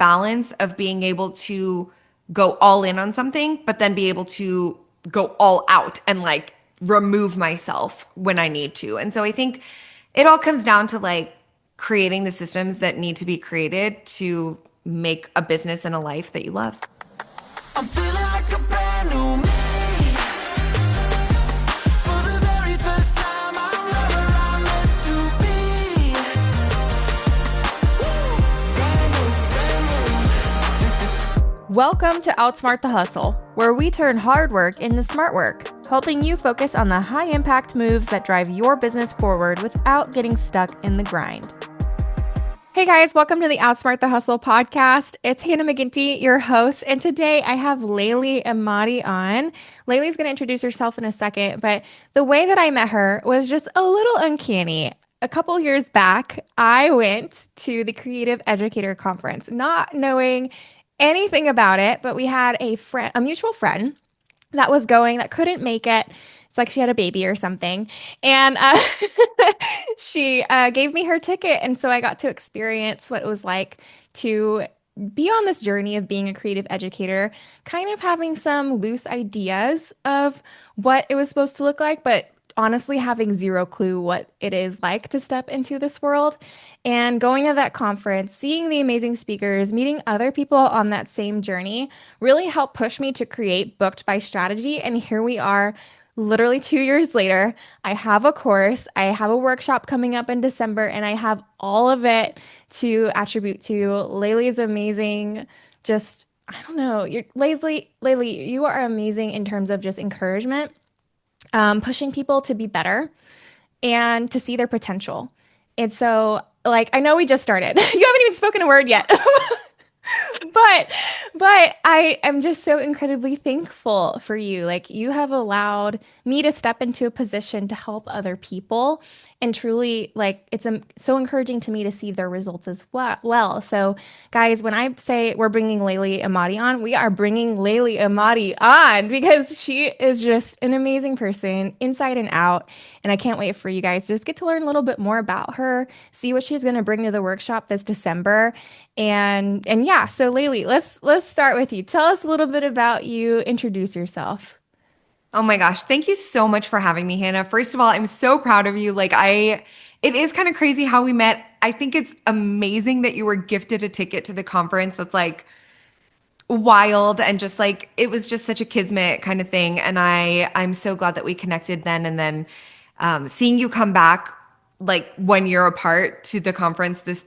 balance of being able to go all in on something, but then be able to go all out and like remove myself when I need to. And so I think it all comes down to like creating the systems that need to be created to make a business and a life that you love. I'm feeling like a brand new me. For the very first time, I'm not where I'm meant to be. Brand new. Welcome to Outsmart the Hustle, where we turn hard work into smart work, helping you focus on the high-impact moves that drive your business forward without getting stuck in the grind. Hey guys, welcome to the Outsmart the Hustle podcast. It's Hannah McGinty, your host, and today I have Laylee Emadi on. Laylee's going to introduce herself in a second, but the way that I met her was just a little uncanny. A couple years back, I went to the Creative Educator Conference, not knowing anything about it, but we had a mutual friend that was going that couldn't make it. It's like she had a baby or something. And she gave me her ticket. And so I got to experience what it was like to be on this journey of being a creative educator, kind of having some loose ideas of what it was supposed to look like, but honestly having zero clue what it is like to step into this world. And going to that conference, seeing the amazing speakers, meeting other people on that same journey really helped push me to create Booked by Strategy. And here we are. Literally 2 years later, I have a course, I have a workshop coming up in December, and I have all of it to attribute to Laylee's amazing, just, I don't know, Laylee, you are amazing in terms of just encouragement, pushing people to be better and to see their potential. And so, like, I know we just started. You haven't even spoken a word yet. But I am just so incredibly thankful for you. Like you have allowed me to step into a position to help other people and truly like it's so encouraging to me to see their results as well. So guys, when I say we're bringing Laylee Emadi on, we are bringing Laylee Emadi on because she is just an amazing person inside and out. And I can't wait for you guys to just get to learn a little bit more about her, see what she's going to bring to the workshop this December. And yeah, so Laylee, let's start with you. Tell us a little bit about you. Introduce yourself. Oh my gosh, thank you so much for having me, Hannah. First of all, I'm so proud of you. It is kind of crazy how we met. I think it's amazing that you were gifted a ticket to the conference. That's like wild and just like it was just such a kismet kind of thing. And I'm so glad that we connected then. And then seeing you come back like 1 year apart to the conference this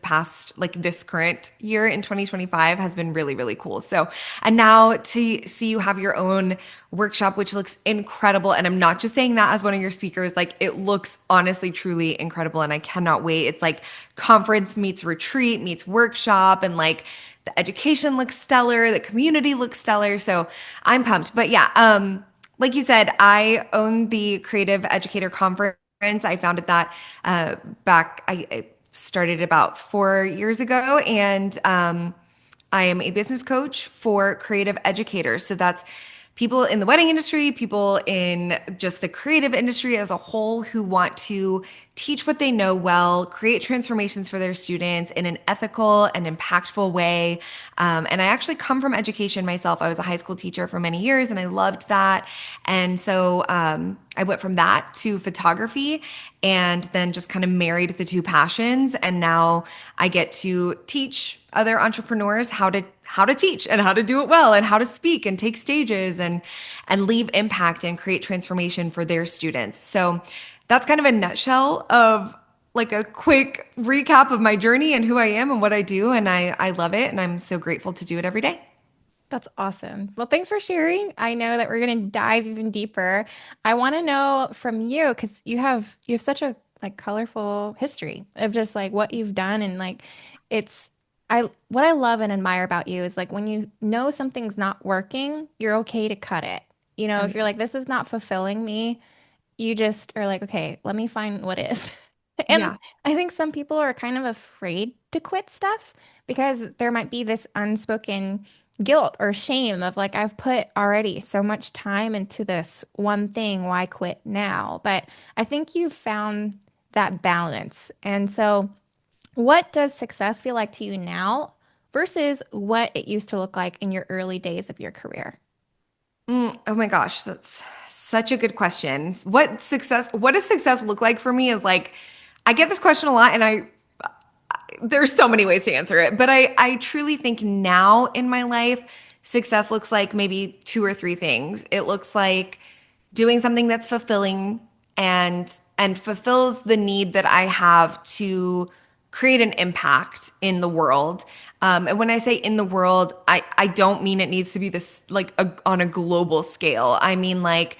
current year in 2025 has been really, really cool. So, and now to see you have your own workshop, which looks incredible. And I'm not just saying that as one of your speakers, like it looks honestly, truly incredible. And I cannot wait. It's like conference meets retreat meets workshop and like the education looks stellar. The community looks stellar. So I'm pumped. But yeah, like you said, I own the Creative Educator Conference. I founded that I started about 4 years ago, and I am a business coach for creative educators. So that's people in the wedding industry, people in just the creative industry as a whole who want to teach what they know well, create transformations for their students in an ethical and impactful way. And I actually come from education myself. I was a high school teacher for many years and I loved that. And so I went from that to photography and then just kind of married the two passions. And now I get to teach other entrepreneurs how to teach and how to do it well and how to speak and take stages and leave impact and create transformation for their students. So that's kind of a nutshell of like a quick recap of my journey and who I am and what I do. And I love it. And I'm so grateful to do it every day. That's awesome. Well, thanks for sharing. I know that we're going to dive even deeper. I want to know from you because you have such a like colorful history of just like what you've done and like it's I what I love and admire about you is like when you know something's not working, you're okay to cut it. You know, if you're like this is not fulfilling me, you just are like, okay, let me find what is. And Yeah. I think some people are kind of afraid to quit stuff because there might be this unspoken guilt or shame of like, I've put already so much time into this one thing, why quit now? But I think you've found that balance. And so, what does success feel like to you now? versus what it used to look like in your early days of your career? Oh my gosh, that's such a good question. What does success look like for me is like, I get this question a lot and there's so many ways to answer it, but I truly think now in my life, success looks like maybe two or three things. It looks like doing something that's fulfilling and fulfills the need that I have to create an impact in the world. And when I say in the world, I don't mean it needs to be this like on a global scale. I mean like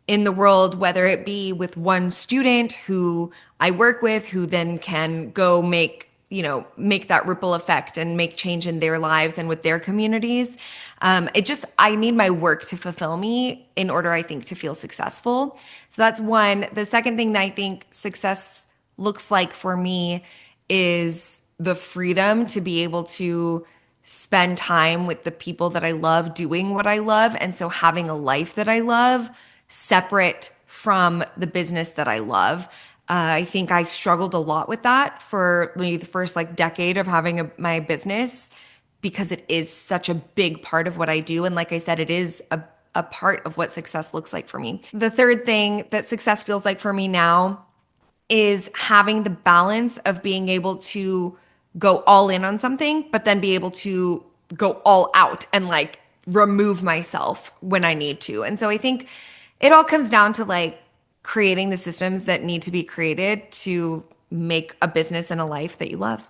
in the world, whether it be with one student who I work with, who then can go make that ripple effect and make change in their lives and with their communities. I need my work to fulfill me in order, I think, to feel successful. So that's one. The second thing that I think success looks like for me is the freedom to be able to spend time with the people that I love doing what I love. And so having a life that I love separate from the business that I love. I think I struggled a lot with that for maybe the first like decade of having my business because it is such a big part of what I do. And like I said, it is a part of what success looks like for me. The third thing that success feels like for me now is having the balance of being able to go all in on something, but then be able to go all out and like remove myself when I need to. And so I think it all comes down to like creating the systems that need to be created to make a business and a life that you love.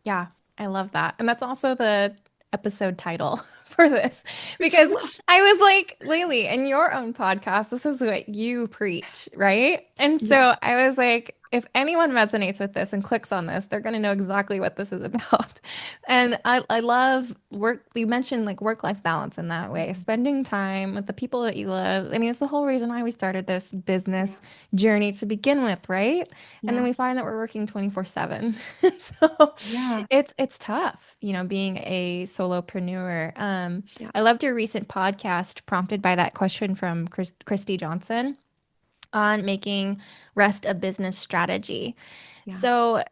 Yeah, I love that. And that's also the episode title for this because I was like, Laylee, in your own podcast, this is what you preach, right? And Yeah. so I was like, if anyone resonates with this and clicks on this, they're going to know exactly what this is about. And I love work. You mentioned like work-life balance in that way, spending time with the people that you love. I mean, it's the whole reason why we started this business journey to begin with, right? And then Yeah. we find that we're working 24/7. So Yeah. it's tough, being a solopreneur. Yeah. I loved your recent podcast prompted by that question from Christy Johnson on making rest a business strategy. Yeah. So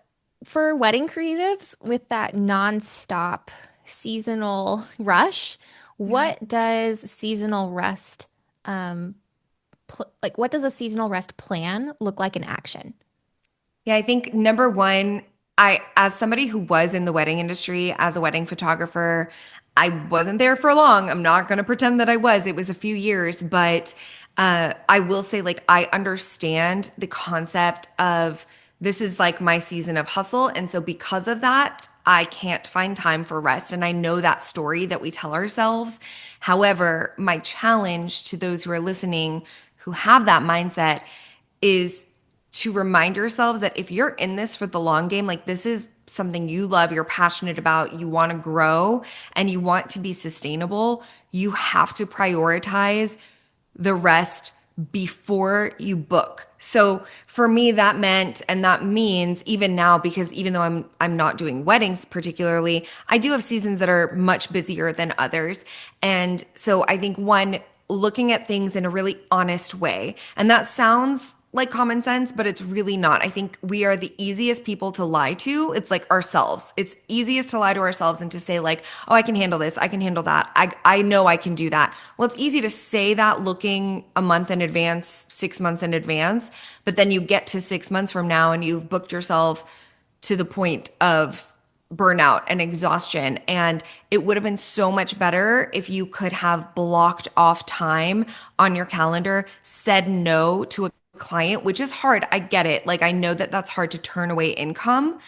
for wedding creatives with that nonstop seasonal rush, Yeah. what does seasonal rest like what does a seasonal rest plan look like in action? Yeah, I think number one, as somebody who was in the wedding industry as a wedding photographer, I wasn't there for long. I'm not going to pretend that I was. It was a few years, but I will say, like, I understand the concept of this is like my season of hustle. And so, because of that, I can't find time for rest. And I know that story that we tell ourselves. However, my challenge to those who are listening who have that mindset is to remind yourselves that if you're in this for the long game, like this is something you love, you're passionate about, you want to grow, and you want to be sustainable, you have to prioritize the rest before you book. So for me that meant and that means even now because even though I'm not doing weddings particularly, I do have seasons that are much busier than others. And so I think one looking at things in a really honest way. And that sounds like common sense, but it's really not. I think we are the easiest people to lie to. It's like ourselves. It's easiest to lie to ourselves and to say like, "Oh, I can handle this. I can handle that. I know I can do that." Well, it's easy to say that looking a month in advance, 6 months in advance, but then you get to 6 months from now and you've booked yourself to the point of burnout and exhaustion. And it would have been so much better if you could have blocked off time on your calendar, said no to a client, which is hard. I get it. Like, I know that that's hard to turn away income.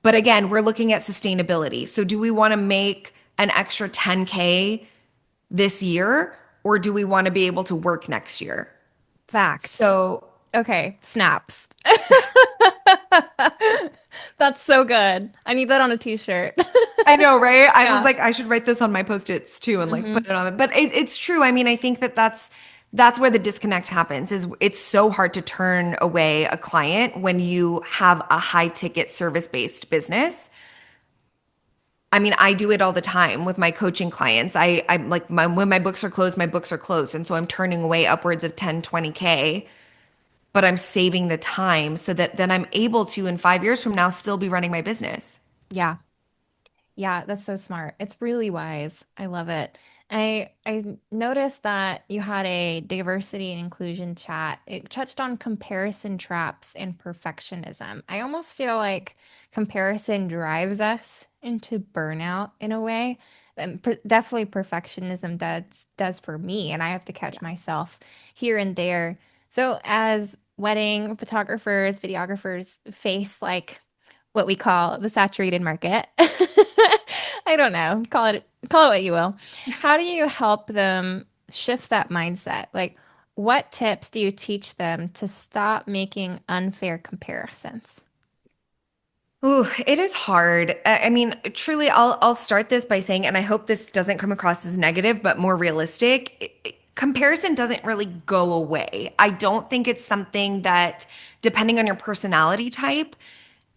But again, we're looking at sustainability. So, do we want to make an extra 10K this year, or do we want to be able to work next year? Facts. So, Okay, snaps. That's so good. I need that on a t-shirt. I know, right? I was Yeah. like, I should write this on my post-its too and like put hmm it on it. But it's true. I mean, I think that that's where the disconnect happens is it's so hard to turn away a client when you have a high ticket service-based business. I mean, I do it all the time with my coaching clients. I'm like when my books are closed, my books are closed. And so I'm turning away upwards of 10, 20K, but I'm saving the time so that then I'm able to in 5 years from now still be running my business. Yeah. Yeah, that's so smart. It's really wise. I love it. I noticed that you had a diversity and inclusion chat. It touched on comparison traps and perfectionism. I almost feel like comparison drives us into burnout in a way. And definitely perfectionism does for me, and I have to catch myself here and there. So as wedding photographers, videographers face like what we call the saturated market. I don't know. Call it what you will. How do you help them shift that mindset? Like, what tips do you teach them to stop making unfair comparisons? Ooh, it is hard. I mean, truly, I'll start this by saying, and I hope this doesn't come across as negative, but more realistic. Comparison doesn't really go away. I don't think it's something that, depending on your personality type,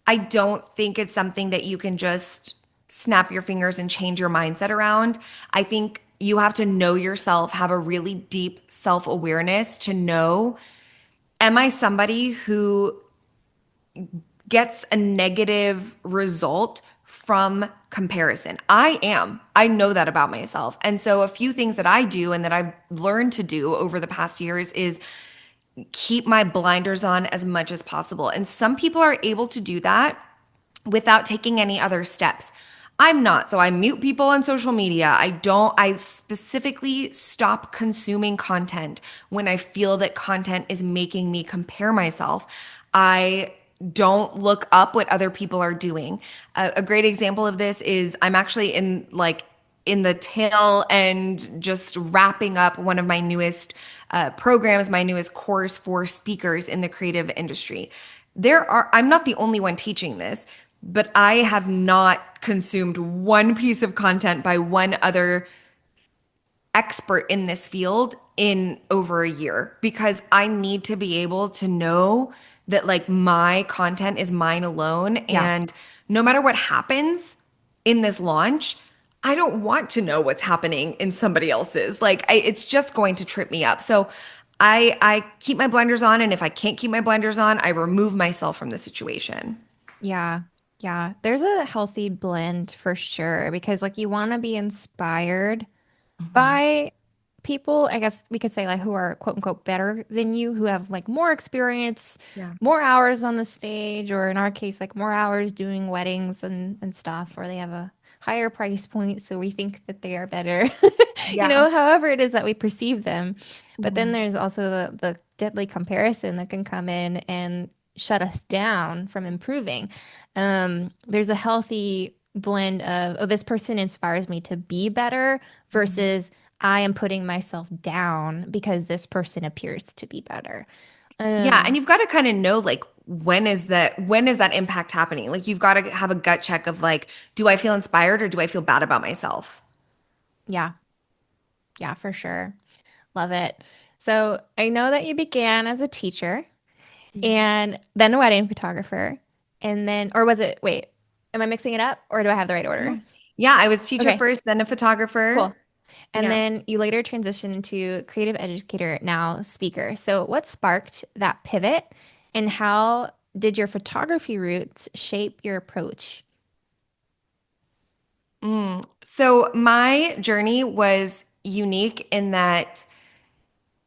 I don't think it's something that you can just snap your fingers and change your mindset around. I think you have to know yourself, have a really deep self-awareness to know, am I somebody who gets a negative result from comparison? I am. I know that about myself. And so a few things that I do and that I've learned to do over the past years is keep my blinders on as much as possible. And some people are able to do that without taking any other steps. I'm not. So I mute people on social media. I specifically stop consuming content when I feel that content is making me compare myself. I don't look up what other people are doing. A great example of this is I'm actually in the tail end, just wrapping up one of my newest programs, my newest course for speakers in the creative industry. I'm not the only one teaching this, but I have not consumed one piece of content by one other expert in this field in over a year because I need to be able to know that like my content is mine alone. Yeah. And no matter what happens in this launch, I don't want to know what's happening in somebody else's. It's just going to trip me up. So I keep my blinders on, and if I can't keep my blinders on, I remove myself from the situation. Yeah. Yeah. There's a healthy blend for sure because like you want to be inspired Mhm. by people, I guess we could say like who are quote unquote better than you, who have like more experience, Yeah. more hours on the stage, or in our case, like more hours doing weddings and stuff, or they have a higher price point, so we think that they are better. Yeah. However it is that we perceive them. But then Mhm. there's also the deadly comparison that can come in and shut us down from improving. There's a healthy blend of, oh, this person inspires me to be better Mhm. versus I am putting myself down because this person appears to be better. Yeah, and Um, you've got to kind of know like when is that impact happening? Like you've got to have a gut check of like, do I feel inspired or do I feel bad about myself? yeah, yeah, for sure. Love it. So I know that you began as a teacher and then a wedding photographer, and then, or was it, wait, am I mixing it up or do I have the right No. order? Yeah, I was teacher Okay, first, then a photographer. cool. And Yeah. then you later transitioned into creative educator, now speaker. So what sparked that pivot and how did your photography roots shape your approach? So my journey was unique in that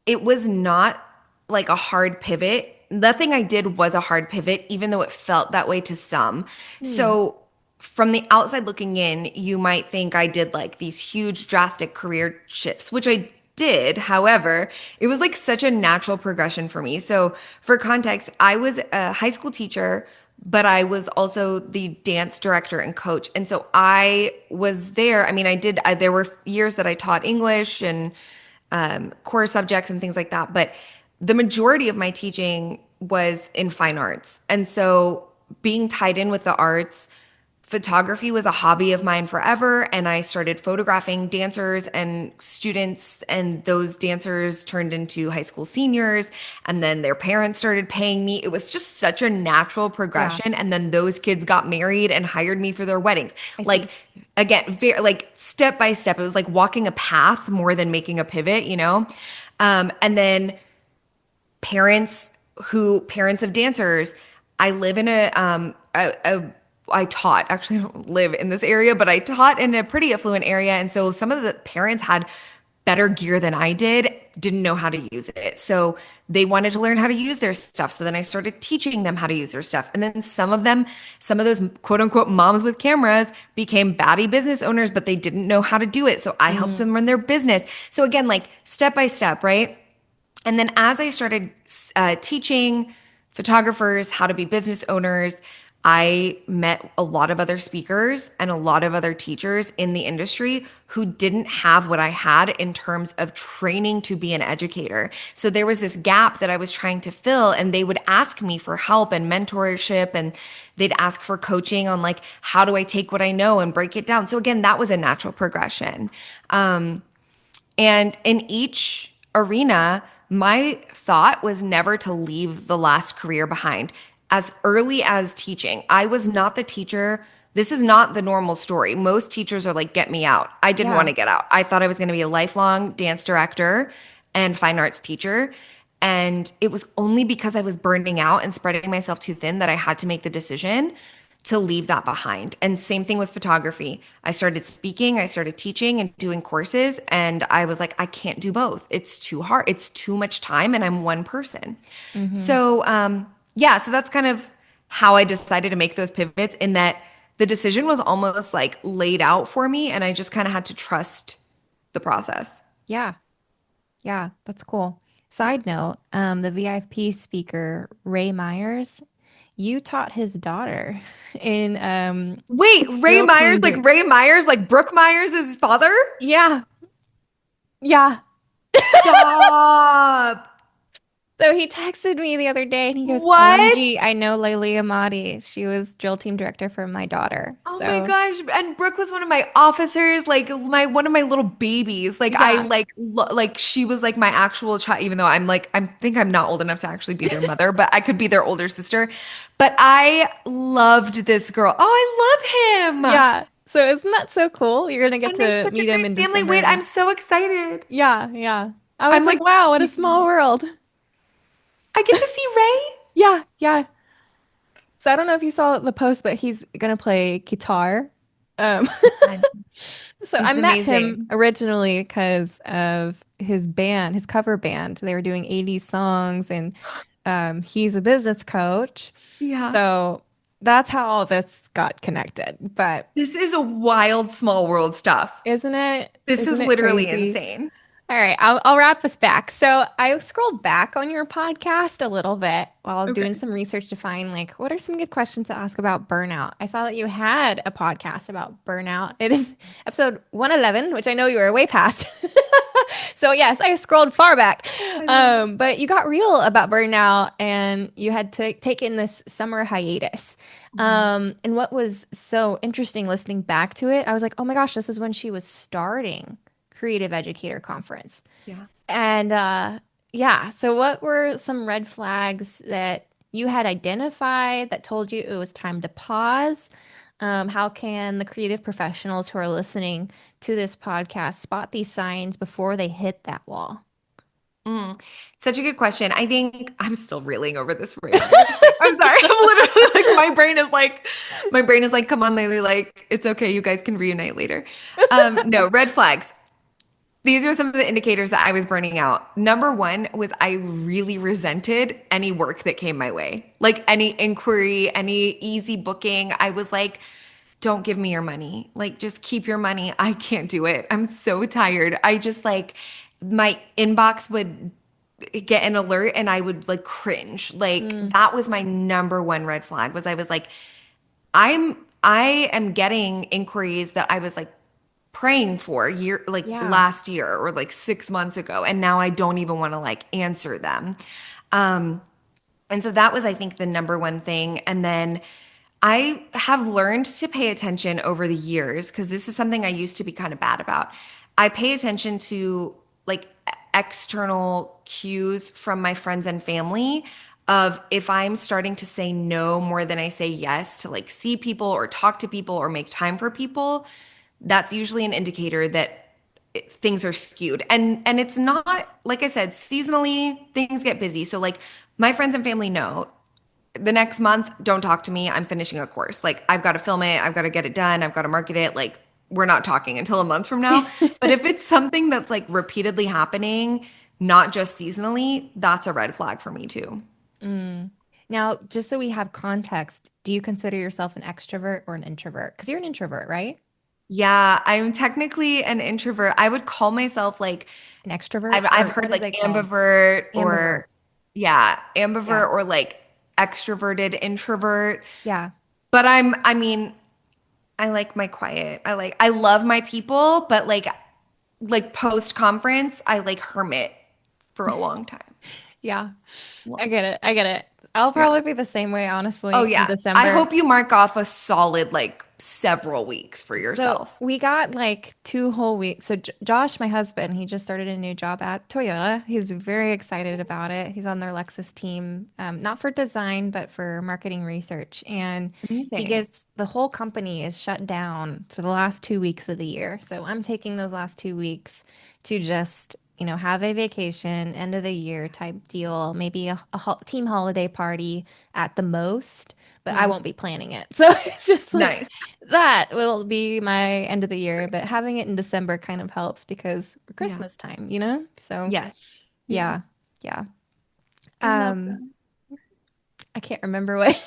it was not like a hard pivot. Nothing I did was a hard pivot, even though it felt that way to some. Hmm. So, from the outside looking in, you might think I did like these huge, drastic career shifts, which I did. However, it was like such a natural progression for me. So, for context, I was a high school teacher, but I was also the dance director and coach. And so I was there. I mean, there were years that I taught English and core subjects and things like that. But the majority of my teaching was in fine arts. And so being tied in with the arts, photography was a hobby of mine forever. And I started photographing dancers and students, and those dancers turned into high school seniors. And then their parents started paying me. It was just such a natural Yeah, progression. And then those kids got married and hired me for their weddings. I Like, see. again, very, like step by step, it was like walking a path more than making a pivot, you know? And then parents parents of dancers. I live in a I taught, actually, I don't live in this area, but I taught in a pretty affluent area. And so some of the parents had better gear than I did, didn't know how to use it. So they wanted to learn how to use their stuff. So then I started teaching them how to use their stuff. And then some of them, some of those quote unquote moms with cameras became baddie business owners, but they didn't know how to do it. So I helped them run their business. So again, like step by step, right? And then as I started teaching photographers how to be business owners, I met a lot of other speakers and a lot of other teachers in the industry who didn't have what I had in terms of training to be an educator. So there was this gap that I was trying to fill, and they would ask me for help and mentorship, and they'd ask for coaching on like, how do I take what I know and break it down? So again, that was a natural progression. And in each arena, my thought was never to leave the last career behind. As early as teaching, I was not the teacher. This is not the normal story. Most teachers are like, get me out. I didn't want Yeah. to get out. I thought I was going to be a lifelong dance director and fine arts teacher. And it was only because I was burning out and spreading myself too thin that I had to make the decision to leave that behind. And same thing with photography. I started speaking, I started teaching and doing courses, and I was like, I can't do both. It's too hard. It's too much time, and I'm one person. Mm-hmm. So, yeah, so that's kind of how I decided to make those pivots, in that the decision was almost like laid out for me, and I just kind of had to trust the process. Yeah. Yeah, that's cool. Side note, the VIP speaker, Ray Myers, you taught his daughter in Wait, Drill Team Dirt. Ray Myers, like Brooke Myers' father? Yeah, yeah. Stop. So he texted me the other day and he goes, What? OMG, I know Laylee Emadi. She was drill team director for my daughter. Oh my So gosh. And Brooke was one of my officers, like my one of my little babies. Like I yeah. like she was like my actual child, even though I think I'm not old enough to actually be their mother, but I could be their older sister. But I loved this girl. Oh, I love him. Yeah. So isn't that so cool? You're gonna get And they're to such a meet him great in family. Wait, December. I'm so excited. Yeah, yeah. I was I'm like, like, wow, what a small world. I get to see Ray. Yeah, yeah. So I don't know if you saw the post, but he's gonna play guitar. Um, so I He's met him amazing. originally because of his band, his cover band. They were doing 80s songs, and he's a business coach. Yeah. So that's how all this got connected. But This is a wild small world stuff. isn't it? This Isn't is it literally crazy? insane. All right, I'll wrap us back. So I scrolled back on your podcast a little bit while I was doing Okay. some research to find like what are some good questions to ask about burnout. I saw that you had a podcast about burnout. It is episode 111, which I know you were way past. So yes, I scrolled far back. I love it. But you got real about burnout and you had to take in this summer hiatus. Mhm. And what was so interesting listening back to it, I was like, oh my gosh, this is when she was starting Creative Educator Conference. Yeah. And yeah, so what were some red flags that you had identified that told you it was time to pause? How can the creative professionals who are listening to this podcast spot these signs before they hit that wall? Mm. Such a good question. I think I'm still reeling over this right now. I'm sorry. I'm literally like my brain is like, come on, Laylee, like it's okay. You guys can reunite later. No, red flags. These are some of the indicators that I was burning out. Number one was I really resented any work that came my way, like any inquiry, any easy booking. I was like, don't give me your money. Like, just keep your money. I can't do it. I'm so tired. I just like, my inbox would get an alert and I would like cringe. Like, Mm, that was my number one red flag was I was like, I am getting inquiries that I was like praying for yeah. last year or like 6 months ago, and now I don't even want to like answer them. Um, and so that was, I think, the number one thing. And then I have learned to pay attention over the years because this is something I used to be kind of bad about. I pay attention to like external cues from my friends and family of if I'm starting to say no more than I say yes to like see people or talk to people or make time for people, that's usually an indicator that things are skewed. And it's not, like I said, seasonally things get busy. So like my friends and family know the next month, don't talk to me. I'm finishing a course. Like I've got to film it, I've got to get it done, I've got to market it. Like we're not talking until a month from now. But if it's something that's like repeatedly happening, not just seasonally, that's a red flag for me too. Mm. Now, just so we have context, do you consider yourself an extrovert or an introvert? Because you're an introvert, right? Yeah, I'm technically an introvert. I would call myself like An extrovert, I've or what heard is like it called? ambivert Ambivert. or yeah, Yeah. ambivert or like extroverted introvert. Yeah. But I mean, I like my quiet. I love my people, but like post conference, I like hermit for a long time. Yeah. I Long get it. I get it. I'll Yeah. probably be the same way, Oh honestly, in yeah. I December. hope you mark off a solid like several weeks for So yourself. we got like 2 whole weeks. So J Josh, my husband, he just started a new job at Toyota. He's very excited about it. He's on their Lexus team, not for design, but for marketing research. And he Amazing. gets the whole company is shut down for the last 2 weeks of the year. So I'm taking those last 2 weeks to just, have a vacation, end of the year type deal, maybe a team holiday party at the most, but I Yeah. won't be planning it. So it's just like, Nice. that will be my end of the year, but having it in December kind of helps because Yeah. Christmas time, you know? So Yes. Yeah. yeah, yeah. I love Um, that. I can't remember what.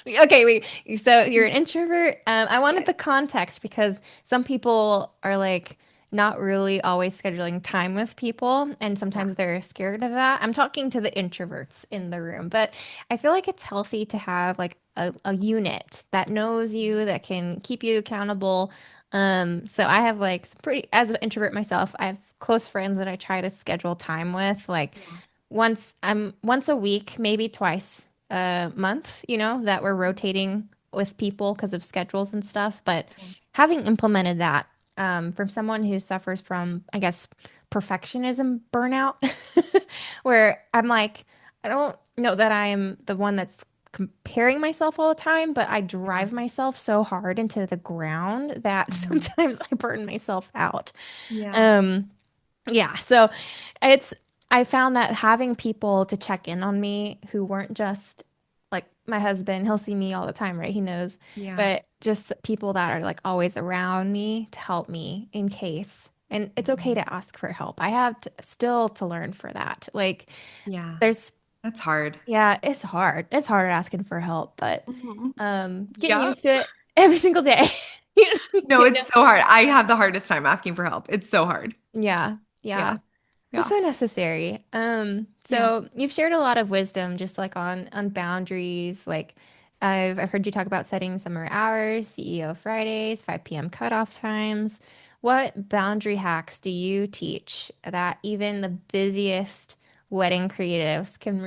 Okay, so you're an introvert. I wanted Yes. the context because some people are like not really always scheduling time with people, and Yeah. sometimes they're scared of that. I'm talking to the introverts in the room, but I feel like it's healthy to have like a unit that knows you, that can keep you accountable. So I have like some pretty, as an introvert myself, I have close friends that I try to schedule time with, like Yeah. once a week, maybe twice a month, that we're rotating with people because of schedules and stuff. But having implemented that, from someone who suffers from, I guess, perfectionism burnout, where I'm like, I don't know that I am the one that's comparing myself all the time, but I Yeah. drive myself so hard into the ground that Mhm. sometimes I burn myself out. Yeah. Um, yeah, so it's I found that having people to check in on me who weren't just like my husband, he'll see me all the time, right? He knows, Yeah. but just people that are like always around me to help me in case. And it's okay Mhm. to ask for help. I have still to learn for that. Like Yeah. there's That's hard. yeah, it's hard. It's hard asking for help, but Mhm. getting Yeah. used to it every single day. You No, you it's know? so hard. I have the hardest time asking for help. It's so hard. Yeah. Yeah. Yeah. But Yeah. so necessary. Yeah. So you've shared a lot of wisdom just like on boundaries. Like I've heard you talk about setting summer hours, CEO Fridays, 5 p.m. cutoff times. What boundary hacks do you teach that even the busiest wedding creatives can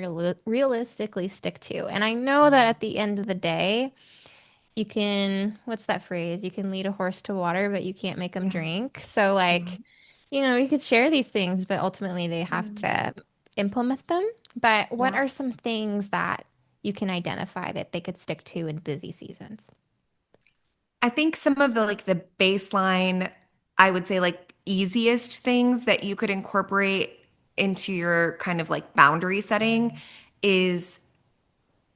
realistically stick to? And I know that at the end of the day, you can, what's that phrase? You can lead a horse to water, but you can't make them Yeah. drink. So, Yeah. like, you could share these things, but ultimately they have Yeah. to implement them. But what Yeah. are some things that you can identify that they could stick to in busy seasons? I think some of the like the baseline, I would say like easiest things that you could incorporate into your kind of like boundary setting is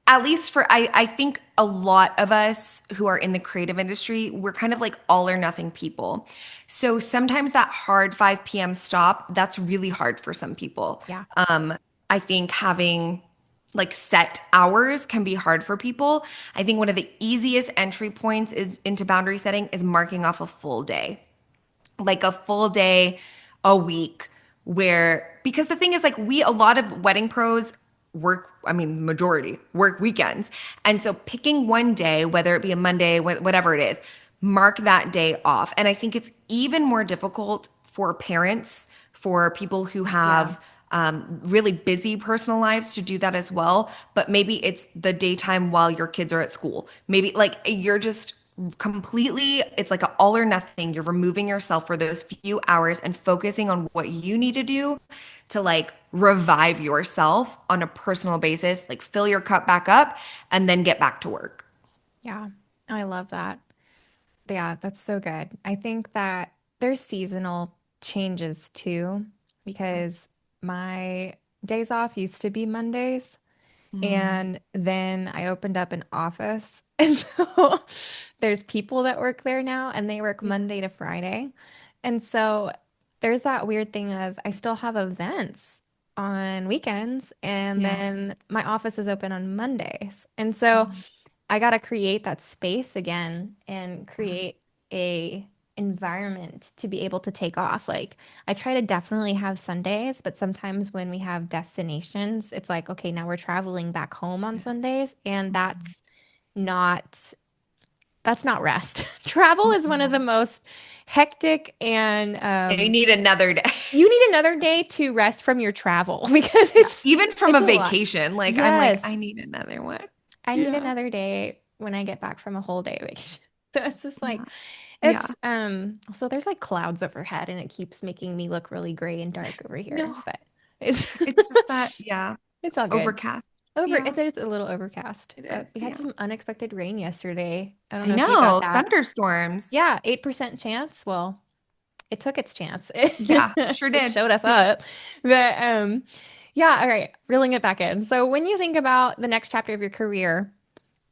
at least for I think a lot of us who are in the creative industry, we're kind of like all or nothing people. So sometimes that hard 5 p.m. stop, that's really hard for some people. Yeah. I think having like set hours can be hard for people. I think one of the easiest entry points is into boundary setting is marking off a full day, like a full day a week where because the thing is like we a lot of wedding pros work, I mean majority work weekends, and so picking one day, whether it be a Monday, whatever it is, mark that day off. And I think it's even more difficult for parents, for people who Yeah. have really busy personal lives to do that as well. But maybe it's the daytime while your kids are at school. Maybe like you're just completely, it's like an all or nothing. You're removing yourself for those few hours and focusing on what you need to do to like revive yourself on a personal basis, like fill your cup back up and then get back to work. Yeah. I love that. Yeah, that's so good. I think that there's seasonal changes too, because my days off used to be Mondays. Mm, And then I opened up an office. And so there's people that work there now and they work yeah. Monday to Friday. And so there's that weird thing of I still have events on weekends and Yeah. then my office is open on Mondays. And so Mm, I got to create that space again and yeah. create a environment to be able to take off. Like I try to definitely have Sundays, but sometimes when we have destinations, it's like, okay, now we're traveling back home on Yeah. Sundays, and Mhm. not that's not rest. Travel is one of the Mm-mm. most hectic and You need another day. you need another day to rest from your travel because Yeah. Even from it's a a lot. vacation, like I'm like, Yes. I need another one. I need Yeah. another day when I get back from a whole day vacation. So it's just like Yeah. Yeah. so there's like clouds overhead and it keeps making me look really gray and dark over here, No, but it's it's just that, yeah, it's all good. overcast. It Yeah, is a little overcast, it but is. we had Yeah. some unexpected rain yesterday. I don't I know if you got know, that. thunderstorms. Yeah, 8% chance. Well, it took its chance. Yeah, sure It did. showed us up. But yeah, all right, reeling it back in. So when you think about the next chapter of your career,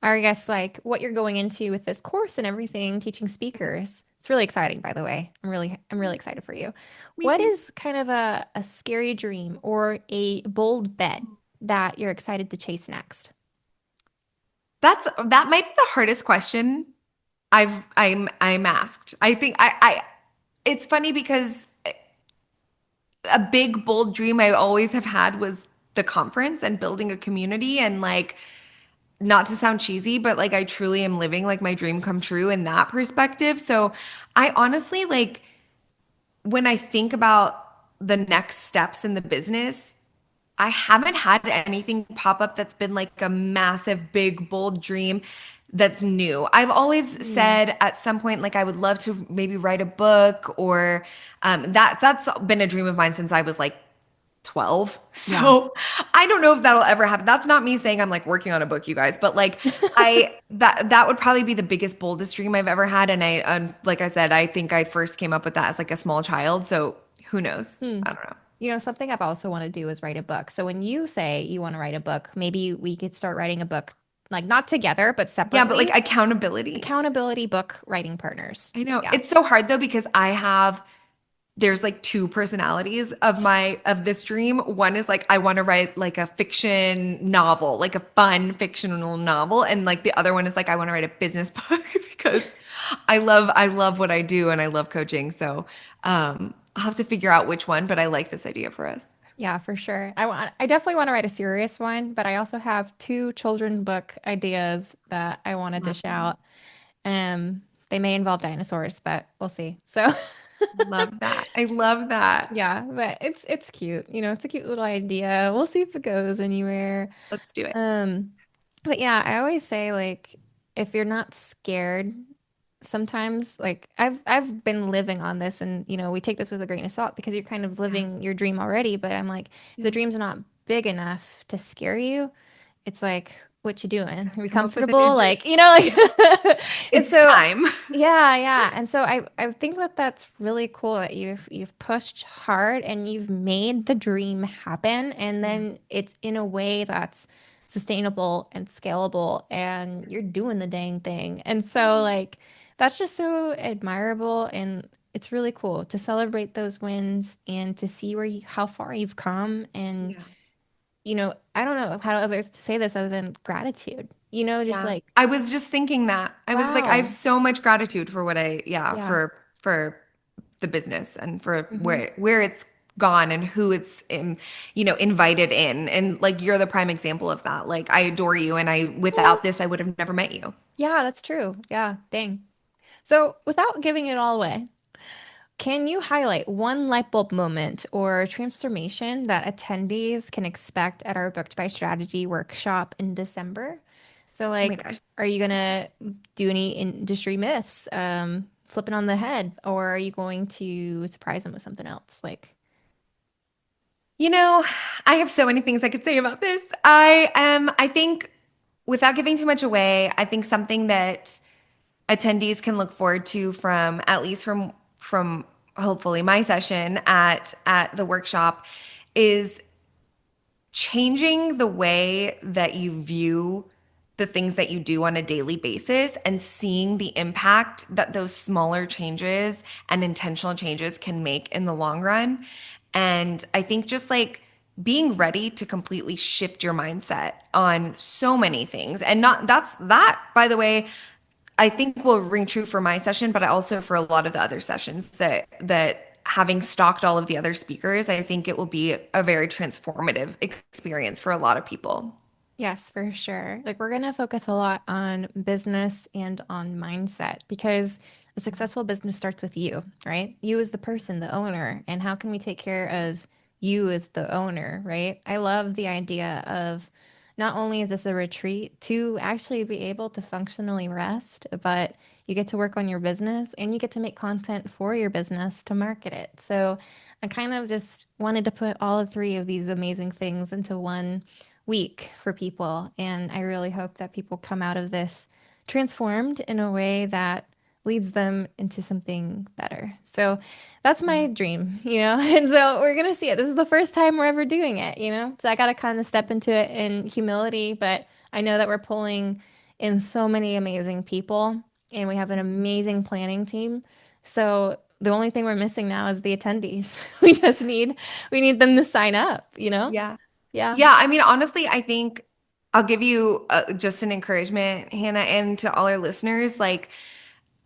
or I guess like what you're going into with this course and everything, teaching speakers. It's really exciting, by the way. I'm really excited for you. Me What too. is kind of a scary dream or a bold bet that you're excited to chase next? That might be the hardest question I'm asked. I think I it's funny because a big bold dream I always have had was the conference and building a community and like not to sound cheesy, but like I truly am living like my dream come true in that perspective. So I honestly like when I think about the next steps in the business, I haven't had anything pop up that's been like a massive, big, bold dream that's new. I've always Hmm. said at some point, like I would love to maybe write a book or that's been a dream of mine since I was like 12. Yeah. So I don't know if that'll ever happen. That's not me saying I'm like working on a book, you guys, but like that would probably be the biggest, boldest dream I've ever had. And like I said, I think I first came up with that as like a small child. So who knows? Hmm. I don't know. You know, something I've also want to do is write a book. So when you say you want to write a book, maybe we could start writing a book, like not together, but Yeah, but like separately. accountability. Accountability book writing partners. I know. Yeah. It's so hard though because there's like two personalities of this dream. One is like I want to write like a fiction novel, like a fun fictional novel, and like the other one is like I want to write a business book because I love what I do and I love coaching. So I'll have to figure out which one, but I like this idea for us. Yeah, for sure. I definitely want to write a serious one, but I also have two children book ideas that I want to Love dish that. out. They may involve dinosaurs, but we'll see. So Love that. I love that. yeah, but it's cute. You know, it's a cute little idea. We'll see if it goes anywhere. Let's do it. Um, but yeah, I always say like if you're not scared, sometimes like I've been living on this and you know, we take this with a grain of salt because you're kind of Yeah. living your dream already, but I'm like if the Yeah. dream's not big enough to scare you, it's like what you doing? Are you Come up with it comfortable? anyway. Like, you know, like and It's so time. yeah, yeah. And so I think that that's really cool that you've pushed hard and you've made the dream happen and Yeah. then it's in a way that's sustainable and scalable and you're doing the dang thing. And so like that's just so admirable and it's really cool to celebrate those wins and to see how far you've come and Yeah. you know, I don't know how others to say this other than gratitude. You know, just Yeah. like I was just thinking that. I was like, I have wow. so much gratitude for what yeah, Yeah. for the business and for Hmm. where it's gone and who it's invited in. And like you're the prime example of that. Like I adore you and I without this I would have never met you. Yeah, that's true. Yeah, dang. So, without giving it all away, can you highlight one light bulb moment or transformation that attendees can expect at our Booked by Strategy workshop in December? So, Oh my like, gosh. are you gonna do any industry myths, flipping on the head, or are you going to surprise them with something else? Like, You know, I have so many things I could say about this. I think without giving too much away, I think something that attendees can look forward to from at least from hopefully my session at the workshop is changing the way that you view the things that you do on a daily basis and seeing the impact that those smaller changes and intentional changes can make in the long run. And I think just like being ready to completely shift your mindset on so many things. And not that's that, by the way, I think will ring true for my session, but also for a lot of the other sessions that having stalked all of the other speakers, I think it will be a very transformative experience for a lot of people. Yes, for sure. Like we're going to focus a lot on business and on mindset because a successful business starts with you, right? You as the person, the owner, and how can we take care of you as the owner, right? I love the idea of not only is this a retreat to actually be able to functionally rest, but you get to work on your business and you get to make content for your business to market it. So I kind of just wanted to put all three of these amazing things into one week for people. And I really hope that people come out of this transformed in a way that leads them into something better. So that's my dream, you know? And so we're going to see it. This is the first time we're ever doing it, you know? So I got to kind of step into it in humility, but I know that we're pulling in so many amazing people and we have an amazing planning team. So the only thing we're missing now is the attendees. We need them to sign up, you know? Yeah. Yeah. Yeah, I mean, honestly, I think I'll give you just an encouragement, Hannah, and to all our listeners. Like,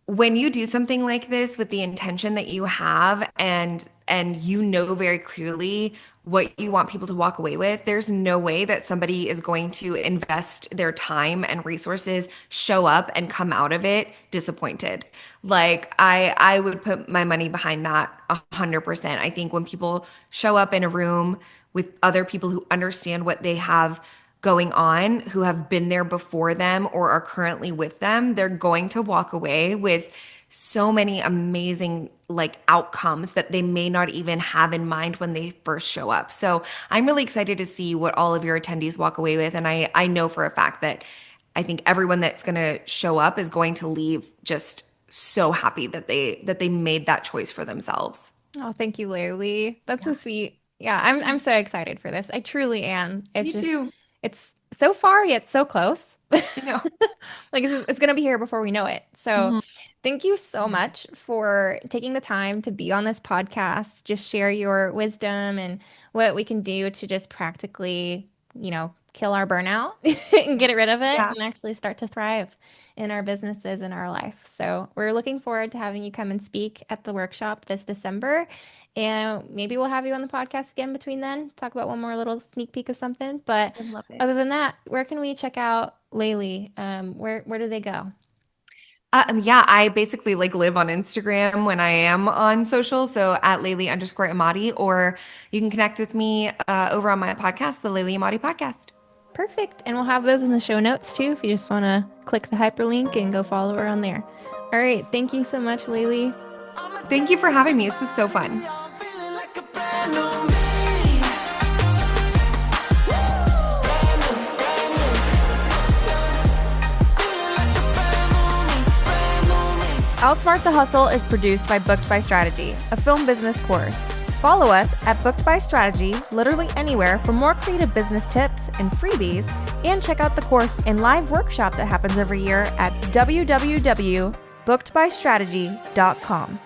when you do something like this with the intention that you have and you know very clearly what you want people to walk away with, there's no way that somebody is going to invest their time and resources, show up and come out of it disappointed. Like I would put my money behind that 100%. I think when people show up in a room with other people who understand what they have going on, who have been there before them or are currently with them, they're going to walk away with so many amazing like outcomes that they may not even have in mind when they first show up. So I'm really excited to see what all of your attendees walk away with. And I know for a fact that I think everyone that's going to show up is going to leave just so happy that they made that choice for themselves. Oh, thank you, Laylee. That's so Yeah. sweet. Yeah, I'm so excited for this. I truly am. It's Me just too. it's so far yet so close. I know. Like it's gonna be here before we know it. So Mhm. thank you so much for taking the time to be on this podcast, just share your wisdom and what we can do to just practically, kill our burnout and get rid of it Yeah. and actually start to thrive in our businesses and our life. So we're looking forward to having you come and speak at the workshop this December. And maybe we'll have you on the podcast again between then, talk about one more little sneak peek of something. But I love it. other than that, where can we check out Laylee? Where do they go? Yeah, I basically like live on Instagram when I am on social. So at Laylee_Emadi, or you can connect with me over on my podcast, the Laylee Emadi podcast. Perfect. And we'll have those in the show notes too if you just want to click the hyperlink and go follow her on there. All right. Thank you so much, Laylee. Thank you for having me. This was so fun. I'm feeling like a brand new me. Brand new, brand new. Feeling like a brand new me, brand new me. Outsmart the Hustle is produced by Booked by Strategy, a film business course. Follow us at Booked by Strategy literally anywhere for more creative business tips and freebies, and check out the course and live workshop that happens every year at www.bookedbystrategy.com.